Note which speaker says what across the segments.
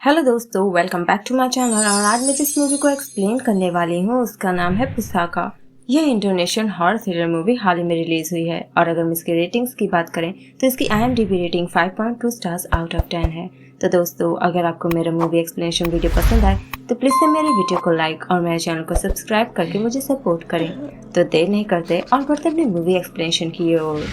Speaker 1: Hello दोस्तों, welcome back to my channel. और आज मैं जिस मूवी को एक्सप्लेन करने वाली हूँ उसका नाम है पुसाका। यह इंडोनेशियन हॉरर थ्रिलर मूवी हाल ही में रिलीज हुई है और अगर हम इसके रेटिंग्स की बात करें तो इसकी IMDb rating 5.2 stars out of 10 है। तो दोस्तों, अगर आपको मेरा मूवी एक्सप्लेनेशन वीडियो पसंद आए तो प्लीज से मेरे वीडियो को लाइक और मेरे चैनल को सब्सक्राइब करके मुझे सपोर्ट करें। तो देर नहीं करते और बढ़ते अपनी मूवी एक्सप्लेनेशन की ओर।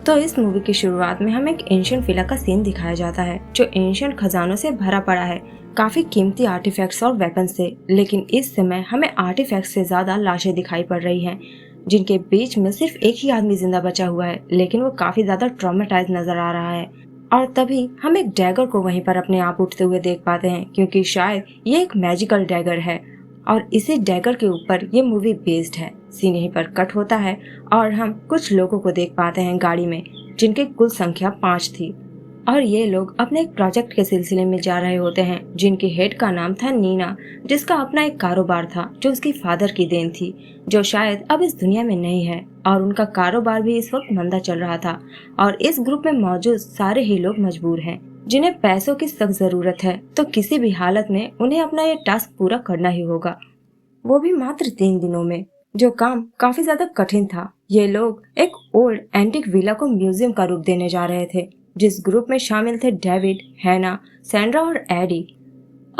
Speaker 1: तो इस मूवी की शुरुआत में हमें एक एंशिएंट विला का सीन दिखाया जाता है जो एंशिएंट खजानों से भरा पड़ा है, काफी कीमती आर्टिफैक्ट्स और वेपन से। लेकिन इस समय हमें आर्टिफैक्ट्स से ज्यादा लाशें दिखाई पड़ रही हैं, जिनके बीच में सिर्फ एक ही आदमी जिंदा बचा हुआ है, लेकिन वो काफी ज्यादा ट्रॉमेटाइज नजर आ रहा है। और तभी हम एक डैगर को वहीं पर अपने आप उठते हुए देख पाते हैं, क्योंकि शायद ये एक मैजिकल डैगर है और इसी डैगर के ऊपर ये मूवी बेस्ड है। सीन यहीं पर कट होता है और हम कुछ लोगों को देख पाते हैं गाड़ी में, जिनकी कुल संख्या 5 थी और ये लोग अपने एक प्रोजेक्ट के सिलसिले में जा रहे होते हैं, जिनके हेड का नाम था नीना, जिसका अपना एक कारोबार था जो उसकी फादर की देन थी, जो शायद अब इस दुनिया में नहीं है। और उनका कारोबार भी इस वक्त मंदा चल रहा था और इस ग्रुप में मौजूद सारे ही लोग मजबूर हैं, जिन्हें पैसों की सख्त जरूरत है। तो किसी भी हालत में उन्हें अपना ये टास्क पूरा करना ही होगा, वो भी मात्र 3 दिनों में। जो काम काफी ज्यादा कठिन था। ये लोग एक ओल्ड एंटिक विला को म्यूजियम का रूप देने जा रहे थे, जिस ग्रुप में शामिल थे डेविड, हैना, सैंड्रा और एडी।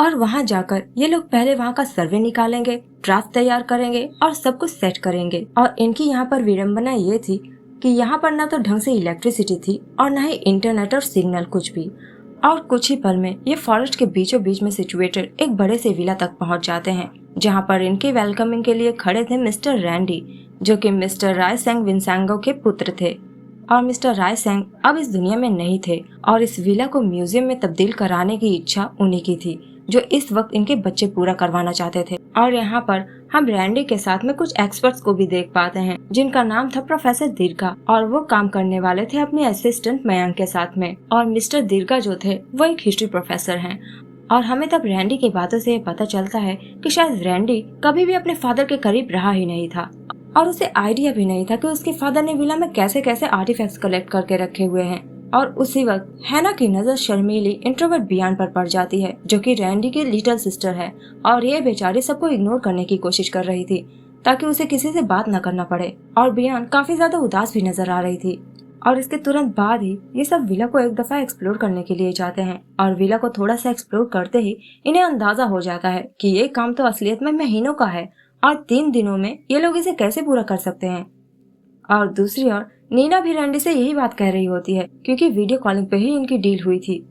Speaker 1: और वहां जाकर ये लोग पहले वहां का सर्वे निकालेंगे, ड्राफ्ट तैयार करेंगे और सब कुछ सेट करेंगे। और इनकी यहाँ पर विडम्बना ये थी कि यहाँ पर ना तो ढंग से इलेक्ट्रिसिटी थी और न ही इंटरनेट और सिग्नल कुछ भी। और कुछ ही पल में ये फॉरेस्ट के बीचों बीच में सिचुएटेड एक बड़े से विला तक पहुंच जाते हैं, जहां पर इनके वेलकमिंग के लिए खड़े थे मिस्टर रैंडी, जो कि मिस्टर रायसेंग विंसेंगो के पुत्र थे। और मिस्टर रायसेंग अब इस दुनिया में नहीं थे और इस विला को म्यूजियम में तब्दील कराने की इच्छा उन्हीं की थी, जो इस वक्त इनके बच्चे पूरा करवाना चाहते थे। और यहाँ पर हम रैंडी के साथ में कुछ एक्सपर्ट्स को भी देख पाते हैं, जिनका नाम था प्रोफेसर दीर्घा, और वो काम करने वाले थे अपने असिस्टेंट मयंक के साथ में। और मिस्टर दीर्घा जो थे वो एक हिस्ट्री प्रोफेसर हैं। और हमें तब रैंडी की बातों से पता चलता है कि शायद रैंडी कभी भी अपने फादर के करीब रहा ही नहीं था और उसे आइडिया भी नहीं था कि उसके फादर ने विला में कैसे कैसे आर्टिफैक्ट्स कलेक्ट करके रखे हुए हैं। और उसी वक्त हैना की नजर शर्मीली इंट्रोवर्ट बियान पर पड़ जाती है, जो कि रैंडी की लिटिल सिस्टर है। और ये बेचारी सबको इग्नोर करने की कोशिश कर रही थी ताकि उसे किसी से बात न करना पड़े। और बियान काफी ज्यादा उदास भी नजर आ रही थी। और इसके तुरंत बाद ही ये सब विला को एक दफा एक्सप्लोर करने के लिए जाते हैं। और विला को थोड़ा सा एक्सप्लोर करते ही इन्हें अंदाजा हो जाता है कि ये काम तो असलियत में महीनों का है और 3 दिनों में ये लोग इसे कैसे पूरा कर सकते हैं। और दूसरी ओर नीना भी रैंडी से यही बात कह रही होती है, क्योंकि वीडियो कॉलिंग पे ही इनकी डील हुई थी,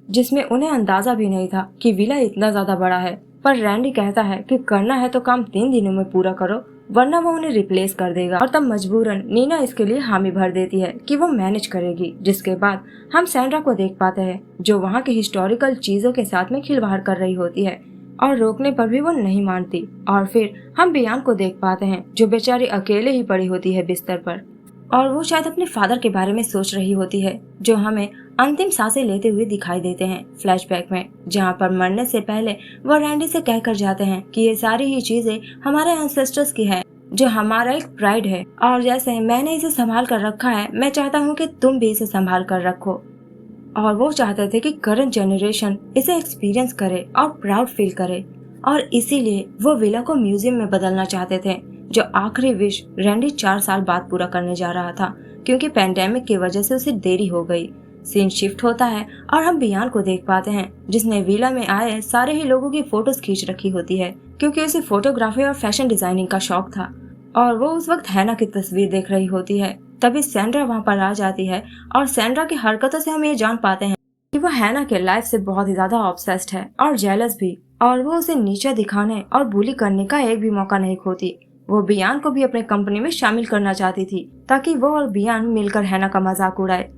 Speaker 1: जिसमें उन्हें अंदाजा भी नहीं था कि विला इतना ज्यादा बड़ा है। पर रैंडी कहता है कि करना है तो काम 3 दिनों में पूरा करो, वरना वो उन्हें रिप्लेस कर देगा। और तब मजबूरन नीना इसके लिए हामी भर देती है कि वो मैनेज करेगी। जिसके बाद हम सैंड्रा को देख पाते हैं, जो वहाँ के हिस्टोरिकल चीजों के साथ में खिलवाड़ कर रही होती है और रोकने पर भी वो नहीं मानती। और फिर हम बियान को देख पाते हैं, जो बेचारी अकेले ही पड़ी होती है बिस्तर पर और वो शायद अपने फादर के बारे में सोच रही होती है, जो हमें अंतिम सांसें लेते हुए दिखाई देते हैं फ्लैशबैक में, जहां पर मरने से पहले वो रैंडी से कहकर जाते हैं कि ये सारी ही चीजें हमारे एंसेस्टर्स की है, जो हमारा एक प्राइड है और जैसे मैंने इसे संभाल कर रखा है, मैं चाहता हूँ कि तुम भी इसे संभाल कर रखो। और वो चाहते थे कि करंट जनरेशन इसे एक्सपीरियंस करे और प्राउड फील करे, और इसीलिए वो विला को म्यूजियम में बदलना चाहते थे, जो आखिरी विश रैंडी 4 साल बाद पूरा करने जा रहा था, क्योंकि पैंडेमिक की वजह से उसे देरी हो गई। सीन शिफ्ट होता है और हम बियान को देख पाते हैं, जिसने विला में आए सारे ही लोगों की फोटोज खींच रखी होती है, क्योंकि उसे फोटोग्राफी और फैशन डिजाइनिंग का शौक था। और वो उस वक्त हैना की तस्वीर देख रही होती है। तभी सैंड्रा वहाँ पर आ जाती है और सैंड्रा की हरकतों से हम ये जान पाते हैं कि वो हैना के लाइफ से बहुत ही ज्यादा ऑब्सेस्ड है और जेलस भी, और वो उसे नीचा दिखाने और बुली करने का एक भी मौका नहीं खोती। वो बियान को भी अपने कंपनी में शामिल करना चाहती थी, ताकि वो और बियान मिलकर हैना का मजाक उड़ाए।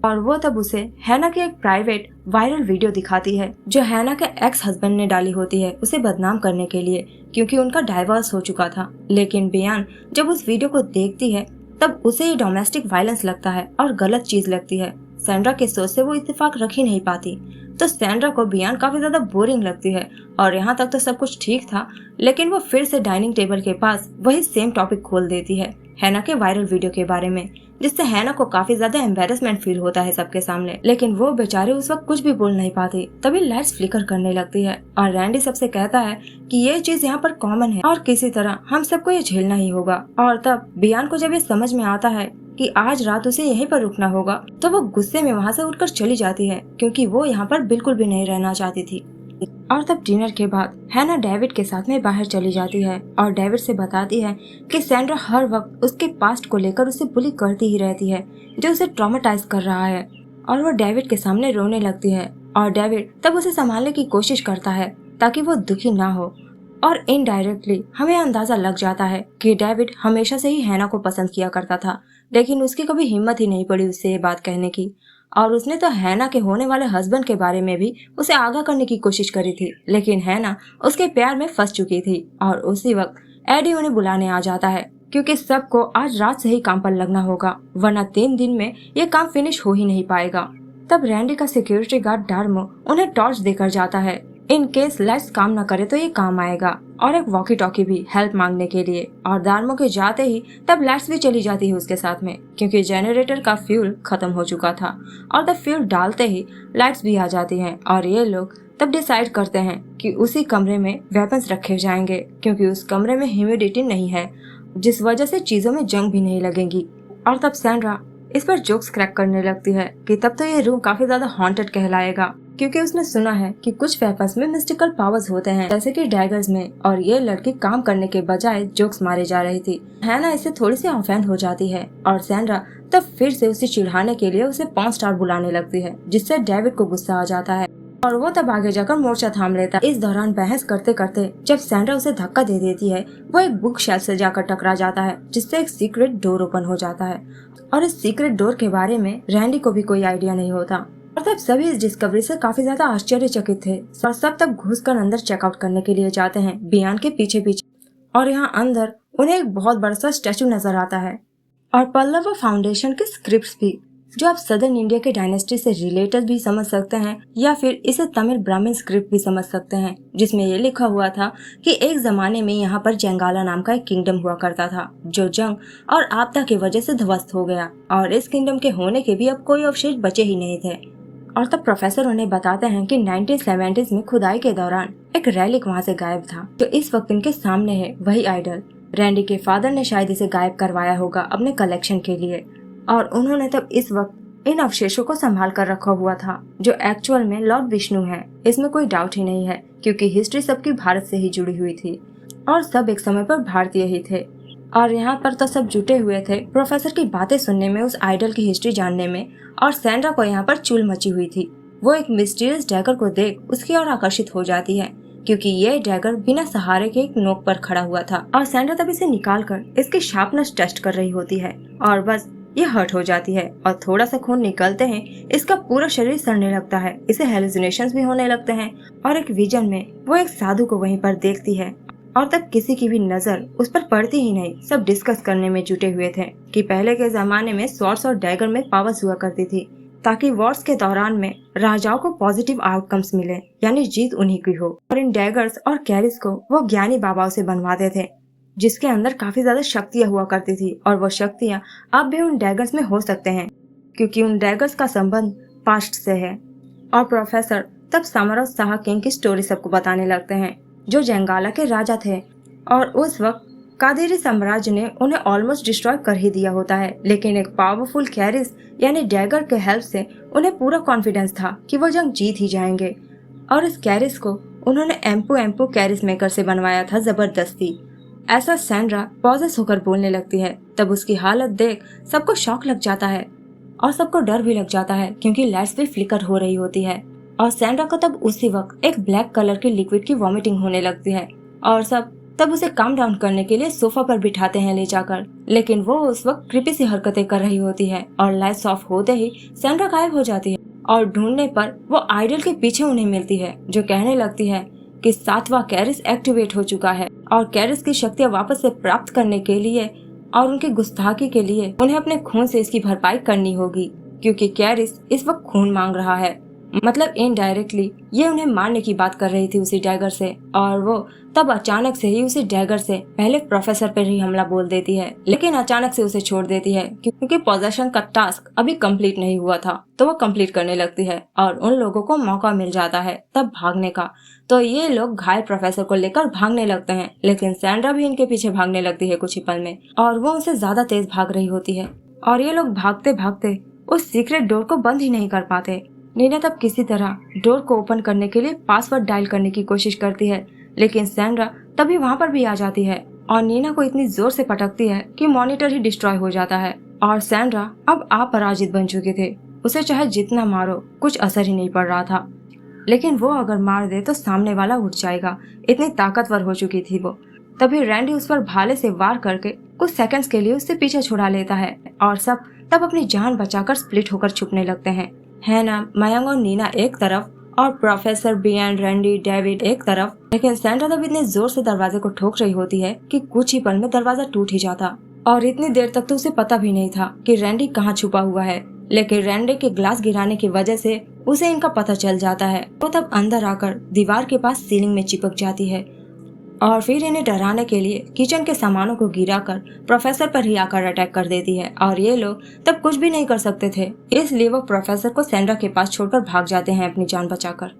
Speaker 1: और वो तब उसे हैना की एक प्राइवेट वायरल वीडियो दिखाती है, जो हैना के एक्स हस्बैंड ने डाली होती है उसे बदनाम करने के लिए, क्योंकि उनका डाइवोर्स हो चुका था। लेकिन बियान जब उस वीडियो को देखती है तब उसे ये डोमेस्टिक वायलेंस लगता है और गलत चीज लगती है। सैंड्रा के सोच से वो इत्तेफाक रख ही नहीं पाती, तो सैंड्रा को बियान काफी ज्यादा बोरिंग लगती है। और यहाँ तक तो सब कुछ ठीक था, लेकिन वो फिर से डाइनिंग टेबल के पास वही सेम टॉपिक खोल देती है, हैना के वायरल वीडियो के बारे में, जिससे हैना को काफी ज्यादा एम्बेरसमेंट फील होता है सबके सामने। लेकिन वो बेचारे उस वक्त कुछ भी बोल नहीं पाती। तभी लाइट्स फ्लिकर करने लगती है और रैंडी सबसे कहता है कि ये चीज यहाँ पर कॉमन है और किसी तरह हम सबको ये झेलना ही होगा। और तब बियान को जब ये समझ में आता है कि आज रात उसे यहीं पर रुकना होगा, तो वो गुस्से में वहाँ से उठकर चली जाती है, क्योंकि वो यहाँ पर बिल्कुल भी नहीं रहना चाहती थी। और तब डिनर के बाद हैना डेविड के साथ में बाहर चली जाती है और डेविड से बताती है कि सैंड्रा हर वक्त उसके पास्ट को लेकर उसे बुली करती ही रहती है, जो उसे ट्रॉमेटाइज कर रहा है। और वो डेविड के सामने रोने लगती है और डेविड तब उसे संभालने की कोशिश करता है ताकि वो दुखी ना हो। और इनडायरेक्टली हमें अंदाजा लग जाता है कि डेविड हमेशा से ही हैना को पसंद किया करता था, लेकिन उसकी कभी हिम्मत ही नहीं पड़ी उससे ये बात कहने की। और उसने तो हैना के होने वाले हस्बैंड के बारे में भी उसे आगाह करने की कोशिश करी थी, लेकिन हैना उसके प्यार में फंस चुकी थी। और उसी वक्त एडी उन्हें बुलाने आ जाता है, क्योंकि सबको आज रात से ही काम पर लगना होगा, वरना 3 दिन में ये काम फिनिश हो ही नहीं पाएगा। तब रैंडी का सिक्योरिटी गार्ड डार्मो उन्हें टॉर्च देकर जाता है, इन केस लाइट्स काम न करे तो ये काम आएगा, और एक वॉकी टॉकी भी हेल्प मांगने के लिए। और दार्मो के जाते ही तब लाइट्स भी चली जाती है उसके साथ में, क्योंकि जनरेटर का फ्यूल खत्म हो चुका था। और तब फ्यूल डालते ही लाइट्स भी आ जाती हैं और ये लोग तब डिसाइड करते हैं कि उसी कमरे में वेपन्स रखे जाएंगे, क्योंकि उस कमरे में ह्यूमिडिटी नहीं है, जिस वजह से चीजों में जंग भी नहीं लगेगी। और तब सैंड्रा इस पर जोक्स क्रैक करने लगती है कि तब तो ये रूम काफी ज्यादा हॉन्टेड कहलाएगा, क्योंकि उसने सुना है कि कुछ वेपन्स में मिस्टिकल पावर्स होते हैं, जैसे कि डैगर्स में। और ये लड़की काम करने के बजाय जोक्स मारे जा रही थी। हैना इससे थोड़ी सी ऑफेंड हो जाती है और सैंड्रा तब फिर से उसे चिढ़ाने के लिए उसे 5 स्टार बुलाने लगती है, जिससे डेविड को गुस्सा आ जाता है और वो तब आगे जाकर मोर्चा थाम लेता है। इस दौरान बहस करते करते जब सैंड्रा उसे धक्का दे देती है, वो एक बुक शेल्फ से जाकर टकरा जाता है, जिससे एक सीक्रेट डोर ओपन हो जाता है। और इस सीक्रेट डोर के बारे में रैंडी को भी कोई आइडिया नहीं होता। और तब सभी इस डिस्कवरी से काफी ज्यादा आश्चर्यचकित थे और सब तब घुसकर अंदर चेकआउट करने के लिए जाते हैं बियान के पीछे पीछे। और यहाँ अंदर उन्हें एक बहुत बड़ा सा स्टैचू नजर आता है और पल्लवा फाउंडेशन के स्क्रिप्ट्स भी, जो आप सदर्न इंडिया के डायनेस्टी से रिलेटेड भी समझ सकते हैं या फिर इसे तमिल ब्राह्मण स्क्रिप्ट भी समझ सकते हैं, जिसमें ये लिखा हुआ था कि एक जमाने में यहाँ पर जेंगाला नाम का एक किंगडम हुआ करता था, जो जंग और आपदा की वजह से ध्वस्त हो गया और इस किंगडम के होने के भी अब कोई अवशेष बचे ही नहीं थे। और तब प्रोफेसर उन्हें बताते हैं कि 1970s में खुदाई के दौरान एक रेलिक वहाँ से गायब था, जो इस वक्त इनके सामने है, वही आइडल। रैंडी के फादर ने शायद इसे गायब करवाया होगा अपने कलेक्शन के लिए, और उन्होंने तब इस वक्त इन अवशेषों को संभाल कर रखा हुआ था, जो एक्चुअल में लॉर्ड विष्णु है। इसमें कोई डाउट ही नहीं है, क्योंकि हिस्ट्री सबकी भारत से ही जुड़ी हुई थी और सब एक समय पर भारतीय ही थे। और यहाँ पर तो सब जुटे हुए थे प्रोफेसर की बातें सुनने में, उस आइडल की हिस्ट्री जानने में। और सैंड्रा को यहाँ पर चुल मची हुई थी। वो एक मिस्टीरियस डैगर को देख उसकी ओर आकर्षित हो जाती है, क्योंकि ये डैगर बिना सहारे के एक नोक पर खड़ा हुआ था और सैंड्रा तब इसे निकालकर इसकी शार्पनेस टेस्ट कर रही होती है और बस ये हर्ट हो जाती है और थोड़ा सा खून निकलते हैं इसका पूरा शरीर सड़ने लगता है, इसे हेलुसिनेशंस भी होने लगते हैं। और एक विजन में वो एक साधु को वहीं पर देखती है और तब किसी की भी नजर उस पर पड़ती ही नहीं। सब डिस्कस करने में जुटे हुए थे कि पहले के जमाने में स्वॉर्ड्स और डैगर में पावर्स हुआ करती थी, ताकि वॉर्स के दौरान में राजाओं को पॉजिटिव आउटकम्स मिले, यानी जीत उन्हीं की हो। और इन डैगर्स और कैरिस को वो ज्ञानी बाबाओं से बनवाते थे, जिसके अंदर काफी ज्यादा शक्तियां हुआ करती थी। और वो शक्तियां अब भी उन डैगर्स में हो सकते हैं, क्योंकि उन डैगर्स का संबंध पास्ट से है। और प्रोफेसर तब समरव शाह किंग की स्टोरी सबको बताने लगते हैं, जो जेंगाला के राजा थे। और उस वक्त कादेरी साम्राज्य ने उन्हें ऑलमोस्ट डिस्ट्रॉय कर ही दिया होता है, लेकिन एक पावरफुल कैरिस यानी डैगर के हेल्प से उन्हें पूरा कॉन्फिडेंस था कि वो जंग जीत ही जाएंगे। और इस कैरिस को उन्होंने एम्पू कैरिस मेकर से बनवाया था जबरदस्ती। ऐसा सैंड्रा पॉजेस होकर बोलने लगती है। तब उसकी हालत देख सबको शॉक लग जाता है और सबको डर भी लग जाता है, क्योंकि लाइट्स भी फ्लिकर हो रही होती है। और सैंड्रा को तब उसी वक्त एक ब्लैक कलर की लिक्विड की वॉमिटिंग होने लगती है और सब तब उसे काम डाउन करने के लिए सोफा पर बिठाते हैं ले जाकर, लेकिन वो उस वक्त क्रीपी सी हरकतें कर रही होती है। और लाइट्स ऑफ होते ही सैंड्रा गायब हो जाती है और ढूंढने पर वो आइडल के पीछे उन्हें मिलती है, जो कहने लगती है कि 7वां कैरिस एक्टिवेट हो चुका है और कैरिस की शक्तियाँ वापस से प्राप्त करने के लिए और उनकी गुस्ताखी के लिए उन्हें अपने खून से इसकी भरपाई करनी होगी, क्योंकि कैरिस इस वक्त खून मांग रहा है। मतलब इनडायरेक्टली ये उन्हें मारने की बात कर रही थी उसी डैगर से, और वो तब अचानक से ही उसी डैगर से पहले प्रोफेसर पर ही हमला बोल देती है, लेकिन अचानक से उसे छोड़ देती है क्योंकि पोजेशन का टास्क अभी कंप्लीट नहीं हुआ था। तो वो कंप्लीट करने लगती है और उन लोगों को मौका मिल जाता है तब भागने का। तो ये लोग घायल प्रोफेसर को लेकर भागने लगते हैं, लेकिन सैंड्रा भी इनके पीछे भागने लगती है कुछ ही पल में, और वो उनसे ज्यादा तेज भाग रही होती है। और ये लोग भागते भागते उस सीक्रेट डोर को बंद ही नहीं कर पाते। नीना तब किसी तरह डोर को ओपन करने के लिए पासवर्ड डायल करने की कोशिश करती है, लेकिन सैंड्रा तभी वहाँ पर भी आ जाती है और नीना को इतनी जोर से पटकती है कि मॉनिटर ही डिस्ट्रॉय हो जाता है। और सैंड्रा अब अपराजित बन चुके थे, उसे चाहे जितना मारो कुछ असर ही नहीं पड़ रहा था, लेकिन वो अगर मार दे तो सामने वाला उठ जाएगा, इतनी ताकतवर हो चुकी थी वो। तभी रैंडी उस पर भाले से वार करके कुछ सेकंड्स के लिए उससे पीछे छुड़ा लेता है और सब तब अपनी जान बचाकर स्प्लिट होकर छुपने लगते हैं। हैना, मयंक और नीना एक तरफ और प्रोफेसर बियन, रैंडी, डेविड एक तरफ। लेकिन सैंड्रा तब इतने जोर से दरवाजे को ठोक रही होती है कि कुछ ही पल में दरवाजा टूट ही जाता, और इतनी देर तक तो उसे पता भी नहीं था कि रैंडी कहाँ छुपा हुआ है। लेकिन रैंडी के ग्लास गिराने की वजह से उसे इनका पता चल जाता है। वो तब अंदर आकर दीवार के पास सीलिंग में चिपक जाती है और फिर इन्हें डराने के लिए किचन के सामानों को गिराकर प्रोफेसर पर ही आकर अटैक कर देती है। और ये लोग तब कुछ भी नहीं कर सकते थे, इसलिए वो प्रोफेसर को सैंड्रा के पास छोड़कर भाग जाते हैं अपनी जान बचाकर।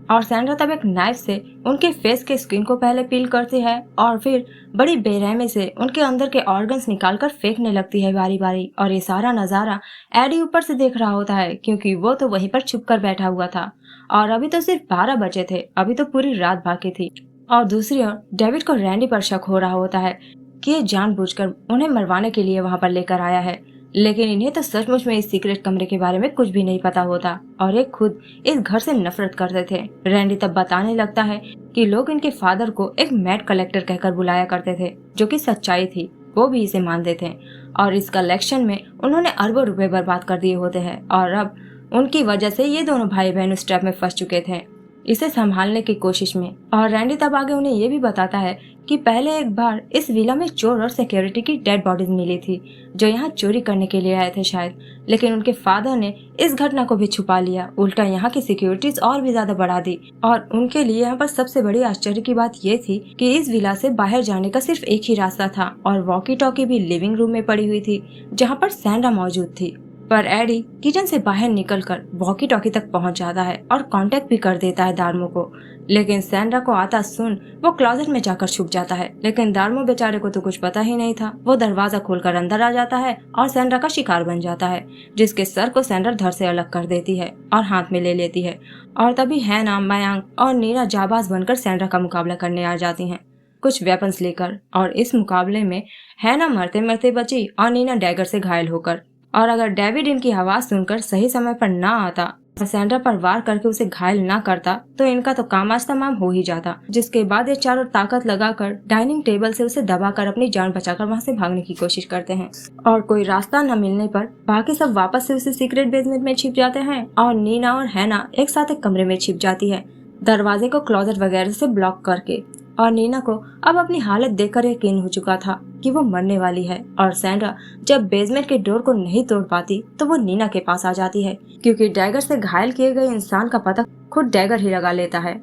Speaker 1: और सैंड्रा तब एक नाइफ से उनके फेस के स्किन को पहले पील करती है और फिर बड़ी बेरहमी से उनके अंदर के ऑर्गन्स निकालकर फेंकने लगती है बारी बारी। और ये सारा नजारा एडी ऊपर से देख रहा होता है क्योंकि वो तो वहीं पर छुपकर बैठा हुआ था और अभी तो सिर्फ 12 बजे थे, अभी तो पूरी रात बाकी थी। और दूसरी ओर डेविड को रैंडी पर शक हो रहा होता है कि ये जानबूझकर उन्हें मरवाने के लिए वहां पर लेकर आया है, लेकिन इन्हें तो सचमुच में इस सीक्रेट कमरे के बारे में कुछ भी नहीं पता होता और ये खुद इस घर से नफरत करते थे। रैंडी तब बताने लगता है कि लोग इनके फादर को एक मैड कलेक्टर कहकर बुलाया करते थे, जो कि सच्चाई थी, वो भी इसे मानते थे। और इस कलेक्शन में उन्होंने अरबों रुपए बर्बाद कर दिए होते हैं और अब उनकी वजह से ये दोनों भाई बहन उस ट्रैप में फंस चुके थे इसे संभालने की कोशिश में। और रैंडी तब आगे उन्हें ये भी बताता है कि पहले एक बार इस विला में चोर और सिक्योरिटी की डेड बॉडीज मिली थी जो यहाँ चोरी करने के लिए आए थे शायद, लेकिन उनके फादर ने इस घटना को भी छुपा लिया, उल्टा यहाँ की सिक्योरिटीज और भी ज्यादा बढ़ा दी। और उनके लिए यहाँ पर सबसे बड़ी आश्चर्य की बात ये थी कि इस विला से बाहर जाने का सिर्फ एक ही रास्ता था और वॉकी टॉकी भी लिविंग रूम में पड़ी हुई थी जहाँ पर सैंड्रा मौजूद थी। पर एडी किचन से बाहर निकलकर वॉकी टॉकी तक पहुंच जाता है और कांटेक्ट भी कर देता है दार्मो को, लेकिन सैंड्रा को आता सुन वो क्लोजेट में जाकर छुप जाता है। लेकिन दार्मो बेचारे को तो कुछ पता ही नहीं था, वो दरवाजा खोलकर अंदर आ जाता है और सैंड्रा का शिकार बन जाता है, जिसके सर को सैंड्रा धड़ से अलग कर देती है और हाथ में ले लेती है। और तभी हैना, मयंक और नीना जाबाज बनकर सैंड्रा का मुकाबला करने आ जाती है कुछ वेपन्स लेकर। और इस मुकाबले में हैना मरते मरते बची और नीना डैगर से घायल होकर। और अगर डेविड इनकी आवाज सुनकर सही समय पर ना आता और सैंड्रा पर वार करके उसे घायल ना करता तो इनका तो काम आज तमाम हो ही जाता। जिसके बाद ये चारों ताकत लगाकर डाइनिंग टेबल से उसे दबाकर अपनी जान बचाकर वहां से भागने की कोशिश करते हैं। और कोई रास्ता न मिलने पर बाकी सब वापस से उसे सीक्रेट बेसमेंट में छिप जाते हैं और नीना और हैना एक साथ एक कमरे में छिप जाती है, दरवाजे को क्लोजेट वगैरह से ब्लॉक करके। और नीना को अब अपनी हालत देखकर यकीन हो चुका था कि वो मरने वाली है। और सैंड्रा जब बेसमेंट के डोर को नहीं तोड़ पाती तो वो नीना के पास आ जाती है क्योंकि डैगर से घायल किए गए इंसान का पता खुद डैगर ही लगा लेता है।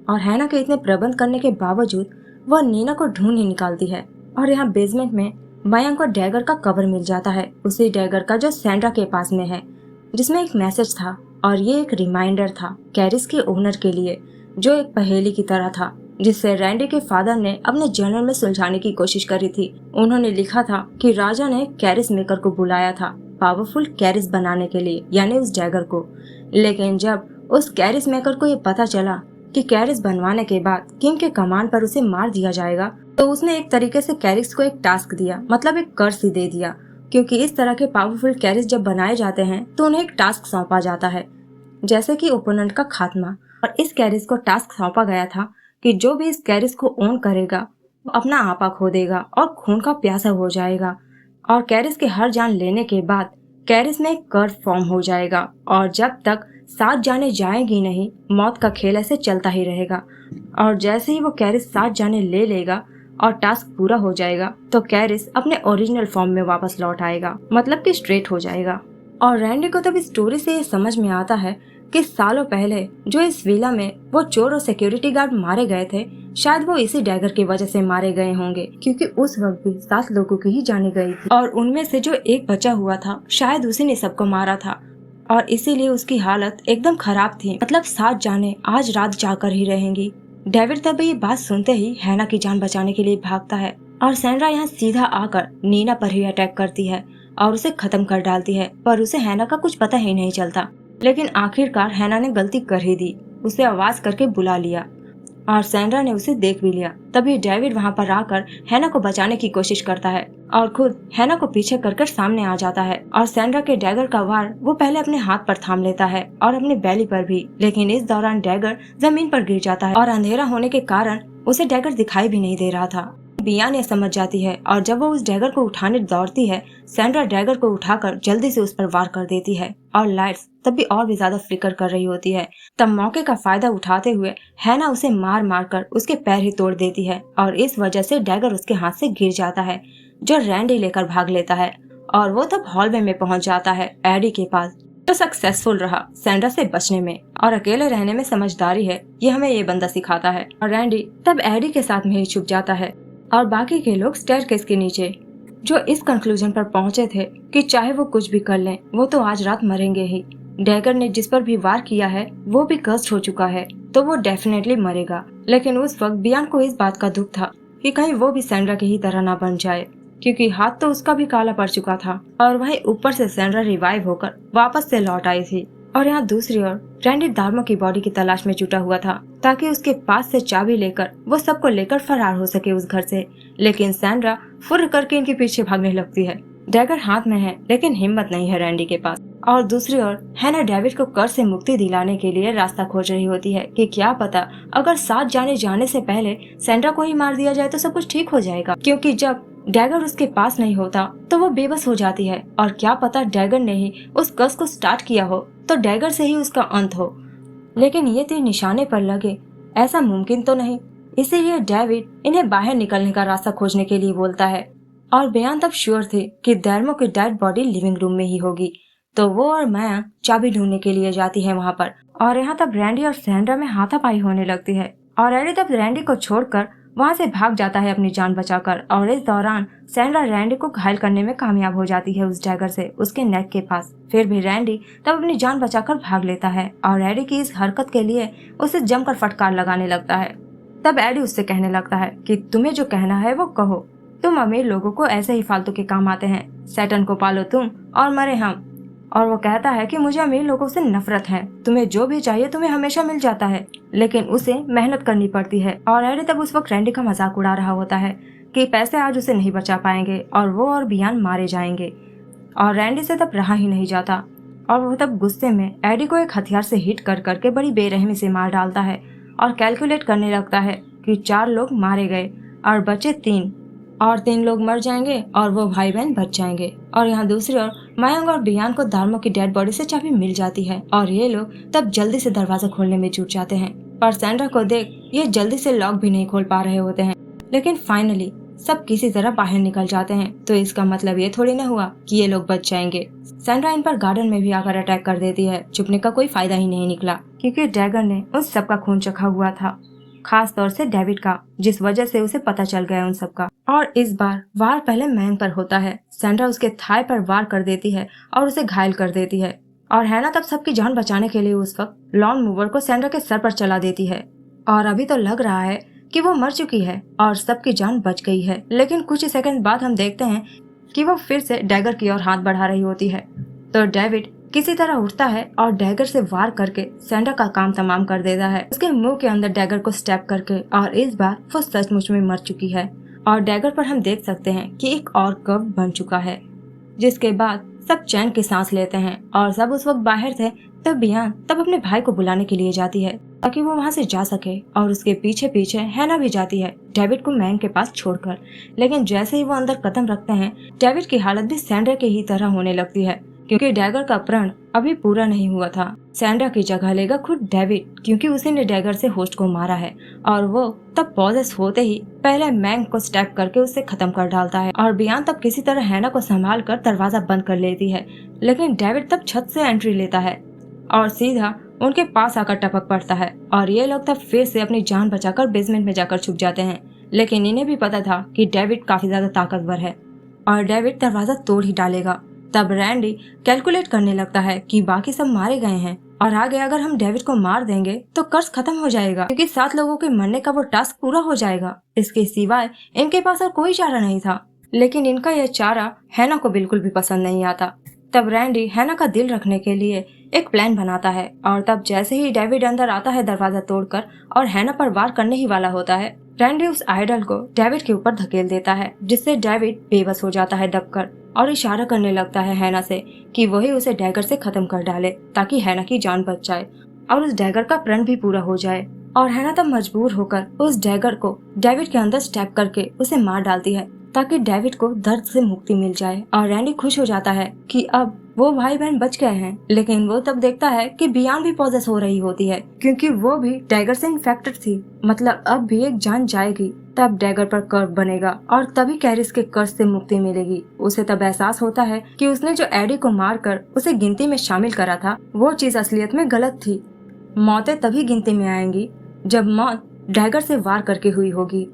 Speaker 1: और हैना के इतने प्रबंध करने के बावजूद वो नीना को ढूंढ ही निकालती है। और यहाँ बेसमेंट में मयंक को डैगर का कवर मिल जाता है, उसी डैगर का जो सैंड्रा के पास में है, जिसमें एक मैसेज था और ये एक रिमाइंडर था कैरिस के ओनर के लिए, जो एक पहेली की तरह था जिससे रैंडी के फादर ने अपने जर्नल में सुलझाने की कोशिश करी थी। उन्होंने लिखा था कि राजा ने कैरिस मेकर को बुलाया था पावरफुल कैरिस बनाने के लिए, यानी उस डैगर को। लेकिन जब उस कैरिस मेकर को ये पता चला कि कैरिस बनवाने के बाद किंग के कमांड पर उसे मार दिया जाएगा, तो उसने एक तरीके से कैरिस को एक टास्क दिया, मतलब एक कर्ज ही दे दिया, क्योंकि इस तरह के पावरफुल कैरिस जब बनाए जाते हैं तो उन्हें एक टास्क सौंपा जाता है, जैसे कि ओपोनेंट का खात्मा। और इस कैरिस को टास्क सौंपा गया था कि जो भी इस कैरिस को ओन करेगा वो अपना आपा खो देगा और खून का प्यासा हो जाएगा। और कैरिस के हर जान लेने के बाद कैरिस में एक कर्व फॉर्म हो जाएगा और जब तक 7 जाने जाएंगी नहीं, मौत का खेल ऐसे चलता ही रहेगा। और जैसे ही वो कैरिस 7 जाने ले लेगा और टास्क पूरा हो जाएगा तो कैरिस अपने ओरिजिनल फॉर्म में वापस लौट आएगा, मतलब कि स्ट्रेट हो जाएगा। और रैंडी को तब इस स्टोरी से ये समझ में आता है कि सालों पहले जो इस विला में वो चोर और सिक्योरिटी गार्ड मारे गए थे, शायद वो इसी डैगर की वजह से मारे गए होंगे, क्योंकि उस वक्त भी 7 लोगों की ही जानी गई थी और उनमें से जो एक बचा हुआ था शायद उसी ने सबको मारा था और इसीलिए उसकी हालत एकदम खराब थी। मतलब 7 जाने आज रात जाकर ही रहेंगी। डेविड तब ये बात सुनते ही हैना की जान बचाने के लिए भागता है और सैंड्रा यहाँ सीधा आकर नीना पर ही अटैक करती है और उसे खत्म कर डालती है, पर उसे हैना का कुछ पता ही नहीं चलता। लेकिन आखिरकार हैना ने गलती कर ही दी, उसे आवाज करके बुला लिया और सैंड्रा ने उसे देख भी लिया। तभी डेविड वहाँ पर आकर हैना को बचाने की कोशिश करता है और खुद हैना को पीछे कर सामने आ जाता है और सैंड्रा के डैगर का वार वो पहले अपने हाथ पर थाम लेता है और अपने बैली पर भी, लेकिन इस दौरान डैगर जमीन पर गिर जाता है और अंधेरा होने के कारण उसे डैगर दिखाई भी नहीं दे रहा था। बियान ये समझ जाती है और जब वो उस डैगर को उठाने दौड़ती है, सैंड्रा डैगर को उठाकर जल्दी से उस पर वार कर देती है और लाइट्स तब भी और भी ज्यादा फ्लिकर कर रही होती है। तब मौके का फायदा उठाते हुए हैना उसे मार मार कर उसके पैर ही तोड़ देती है और इस वजह से डैगर उसके हाथ से गिर जाता है, जो रैंडी लेकर भाग लेता है और वो तब हॉलवे में पहुंच जाता है एडी के पास, जो सक्सेसफुल रहा सैंड्रा से बचने में और अकेले रहने में समझदारी है, ये हमें ये बंदा सिखाता है। और रैंडी तब एडी के साथ में ही छुप जाता है और बाकी के लोग स्टेयरकेस के नीचे जो इस कंक्लूजन पर पहुंचे थे कि चाहे वो कुछ भी कर लें, वो तो आज रात मरेंगे ही। डैगर ने जिस पर भी वार किया है वो भी कस्ट हो चुका है, तो वो डेफिनेटली मरेगा। लेकिन उस वक्त बियान को इस बात का दुख था कि कहीं वो भी सैंड्रा की ही तरह ना बन जाए, क्योंकि हाथ तो उसका भी काला पड़ चुका था और वहीं ऊपर से सैंड्रा रिवाइव होकर वापस से लौट आई थी। और यहाँ दूसरी ओर रैंडी दार्मो की बॉडी की तलाश में जुटा हुआ था ताकि उसके पास से चाबी लेकर वो सबको लेकर फरार हो सके उस घर से। लेकिन सैंड्रा फुर्र करके इनके पीछे भागने लगती है। डैगर हाथ में है लेकिन हिम्मत नहीं है रैंडी के पास। और दूसरी ओर हैना डेविड को कर्ज से मुक्ति दिलाने के लिए रास्ता खोज रही होती है कि क्या पता अगर 7 जाने से पहले सैंड्रा को ही मार दिया जाए तो सब कुछ ठीक हो जाएगा, क्योंकि जब डैगर उसके पास नहीं होता तो वो बेबस हो जाती है और क्या पता डैगर ने ही उस कर्ज को स्टार्ट किया हो तो डैगर से ही उसका अंत हो। लेकिन ये तीर निशाने पर लगे ऐसा मुमकिन तो नहीं, इसीलिए डेविड इन्हें बाहर निकलने का रास्ता खोजने के लिए बोलता है। और बयान तब श्योर थे कि दार्मो की डेड बॉडी लिविंग रूम में ही होगी, तो वो और माया चाबी ढूंढने के लिए जाती है वहाँ पर। और यहाँ तब रैंडी और सैंड्रा में हाथापाई होने लगती है और एडी तब रैंडी को छोड़कर वहाँ से भाग जाता है अपनी जान बचाकर। और इस दौरान सैंड्रा रैंडी को घायल करने में कामयाब हो जाती है उस डैगर से उसके नेक के पास। फिर भी रैंडी तब अपनी जान बचाकर भाग लेता है और एडी की इस हरकत के लिए उसे जमकर फटकार लगाने लगता है। तब एडी उससे कहने लगता है कि तुम्हें जो कहना है वो कहो, तुम अमीर लोगों को ऐसे ही फालतू के काम आते हैं, सैटन को पालो तुम और मरे हम। और वो कहता है कि मुझे अमीर लोगों से नफरत है, तुम्हें जो भी चाहिए तुम्हें हमेशा मिल जाता है, लेकिन उसे मेहनत करनी पड़ती है। और एडी तब उस वक्त रैंडी का मजाक उड़ा रहा होता है कि पैसे आज उसे नहीं बचा पाएंगे और वो और बियान मारे जाएंगे। और रैंडी से तब रहा ही नहीं जाता और वो तब गुस्से में एडी को एक हथियार से हिट कर करके बड़ी बेरहमी से मार डालता है और कैलकुलेट करने लगता है कि 4 लोग मारे गए और बचे 3 और 3 लोग मर जाएंगे और वो भाई बहन बच जाएंगे। और यहाँ दूसरी ओर मयंक और बियान को दार्मो की डेड बॉडी से चाबी मिल जाती है और ये लोग तब जल्दी से दरवाजा खोलने में जुट जाते हैं, पर सैंड्रा को देख ये जल्दी से लॉक भी नहीं खोल पा रहे होते हैं। लेकिन फाइनली सब किसी तरह बाहर निकल जाते हैं, तो इसका मतलब ये थोड़ी ना हुआ कि ये लोग बच जाएंगे। सैंड्रा इन पर गार्डन में भी आकर अटैक कर देती है। छुपने का कोई फायदा ही नहीं निकला, क्योंकि ड्रैगन ने उन सबका खून चखा हुआ था, खास तौर से डेविड का, जिस वजह से उसे पता चल गया उन सबका। और इस बार वार पहले मैंग पर होता है। सैंड्रा उसके थाई पर वार कर देती है और उसे घायल कर देती है। और हैना तब सबकी जान बचाने के लिए उस वक्त लॉन मूवर को सैंड्रा के सर पर चला देती है और अभी तो लग रहा है कि वो मर चुकी है और सबकी जान बच गई है। लेकिन कुछ ही सेकंड बाद हम देखते हैं कि वो फिर से डैगर की ओर हाथ बढ़ा रही होती है, तो डेविड किसी तरह उठता है और डैगर से वार करके सैंड्रा का काम तमाम कर देता है, उसके मुंह के अंदर डैगर को स्टैब करके। और इस बार वो सचमुच में मर चुकी है और डैगर पर हम देख सकते हैं कि एक और कर्व बन चुका है, जिसके बाद सब चैन की सांस लेते हैं। और सब उस वक्त बाहर थे, तब बियान तब अपने भाई को बुलाने के लिए जाती है ताकि वो वहाँ से जा सके और उसके पीछे पीछे हैना भी जाती है डेविड को मैंग के पास छोड़कर। लेकिन जैसे ही वो अंदर कदम रखते हैं, डेविड की हालत भी सैंड्रा की ही तरह होने लगती है, क्योंकि डैगर का प्रण अभी पूरा नहीं हुआ था। सैंड्रा की जगह लेगा खुद डेविड, क्योंकि उसी ने डैगर से होस्ट को मारा है और वो तब पॉजेस होते ही पहले मैंग को स्टैप करके उसे खत्म कर डालता है और बियान तब किसी तरह हैना को संभाल कर दरवाजा बंद कर लेती है। लेकिन डेविड तब छत से एंट्री लेता है और सीधा उनके पास आकर टपक पड़ता है और ये लोग तब फिर से अपनी जान बचाकर बेसमेंट में जाकर छुप जाते हैं। लेकिन इन्हें भी पता था कि डेविड काफी ज्यादा ताकतवर है और डेविड दरवाजा तोड़ ही डालेगा। तब रैंडी कैलकुलेट करने लगता है कि बाकी सब मारे गए हैं और आगे अगर हम डेविड को मार देंगे तो कर्ज खत्म हो जाएगा, क्योंकि 7 लोगों के मरने का वो टास्क पूरा हो जाएगा। इसके सिवाय इनके पास और कोई चारा नहीं था। लेकिन इनका यह चारा हैना को बिल्कुल भी पसंद नहीं आता। तब रैंडी हैना का दिल रखने के लिए एक प्लान बनाता है और तब जैसे ही डेविड अंदर आता है दरवाजा तोड़कर और हैना पर वार करने ही वाला होता है, रैंडी उस आइडल को डेविड के ऊपर धकेल देता है, जिससे डेविड बेबस हो जाता है दबकर और इशारा करने लगता है हैना से कि वही उसे डैगर से खत्म कर डाले ताकि हैना की जान बच जाए और उस डैगर का प्रण भी पूरा हो जाए। और हैना तब मजबूर होकर उस डैगर को डेविड के अंदर स्टैप करके उसे मार डालती है ताकि डेविड को दर्द से मुक्ति मिल जाए। और रैंडी खुश हो जाता है कि अब वो भाई बहन बच गए हैं। लेकिन वो तब देखता है कि बियान भी पॉजेस हो रही होती है, क्योंकि वो भी डैगर से इन्फेक्टेड थी। मतलब अब भी एक जान जाएगी, तब डैगर पर कर्व बनेगा और तभी कैरिस के कर्ज से मुक्ति मिलेगी। उसे तब एहसास होता है कि उसने जो एडी को मारकर उसे गिनती में शामिल करा था वो चीज असलियत में गलत थी। मौतें तभी गिनती में आएंगी जब मौत डैगर से वार करके हुई होगी।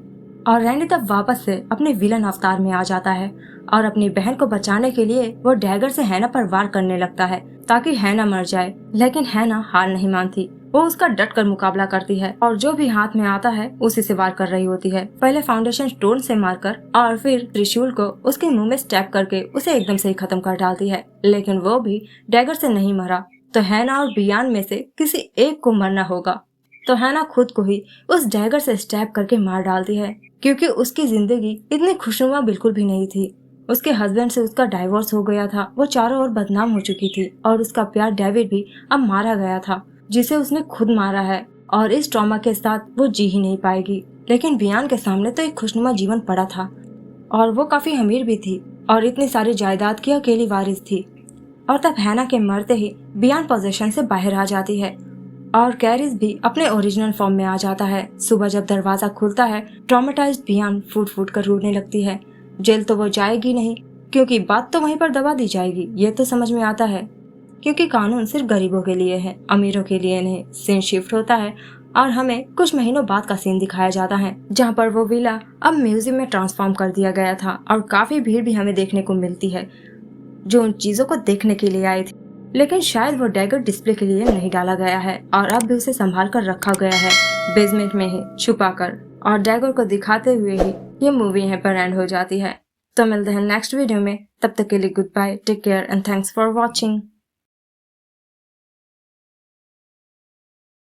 Speaker 1: और रैंडी तब वापस से अपने विलन अवतार में आ जाता है और अपनी बहन को बचाने के लिए वो डैगर से हैना पर वार करने लगता है ताकि हैना मर जाए। लेकिन हैना हार नहीं मानती, वो उसका डट कर मुकाबला करती है और जो भी हाथ में आता है उसी से वार कर रही होती है। पहले फाउंडेशन स्टोन से मारकर और फिर त्रिशूल को उसके मुंह में स्टैप करके उसे एकदम से ही खत्म कर डालती है। लेकिन वो भी डैगर से नहीं मरा, तो हैना और बियान में से किसी एक को मरना होगा। तो हैना खुद को ही उस डैगर से स्टैप करके मार डालती है, क्योंकि उसकी जिंदगी इतनी खुशनुमा बिल्कुल भी नहीं थी। उसके हस्बैंड से उसका डाइवोर्स हो गया था, वो चारों ओर बदनाम हो चुकी थी और उसका प्यार डेविड भी अब मारा गया था, जिसे उसने खुद मारा है और इस ट्रॉमा के साथ वो जी ही नहीं पाएगी। लेकिन बियान के सामने तो एक खुशनुमा जीवन पड़ा था और वो काफी अमीर भी थी और इतनी सारी जायदाद की अकेली वारिस थी। और तब हैना के मरते ही बियान पोजीशन से बाहर आ जाती है और कैरिस भी अपने ओरिजिनल फॉर्म में आ जाता है। सुबह जब दरवाजा खुलता है, ट्रॉमेटाइज्ड बियान फूट फूट कर रोने लगती है। जेल तो वो जाएगी नहीं, क्योंकि बात तो वहीं पर दबा दी जाएगी, ये तो समझ में आता है, क्योंकि कानून सिर्फ गरीबों के लिए है, अमीरों के लिए नहीं। सीन शिफ्ट होता है और हमें कुछ महीनों बाद का सीन दिखाया जाता है, जहाँ पर वो विला अब म्यूजियम में ट्रांसफॉर्म कर दिया गया था और काफी भीड़ भी हमें देखने को मिलती है जो उन चीजों को देखने के लिए आई थी। लेकिन शायद वो डैगर डिस्प्ले के लिए नहीं डाला गया है और अब भी उसे संभाल कर रखा गया है बेसमेंट में ही छुपा कर, और डैगर को दिखाते हुए ही ये मूवी यहाँ पर एंड हो जाती है। तो मिलते हैं नेक्स्ट वीडियो में, तब तक के लिए goodbye, take care and thanks for watching.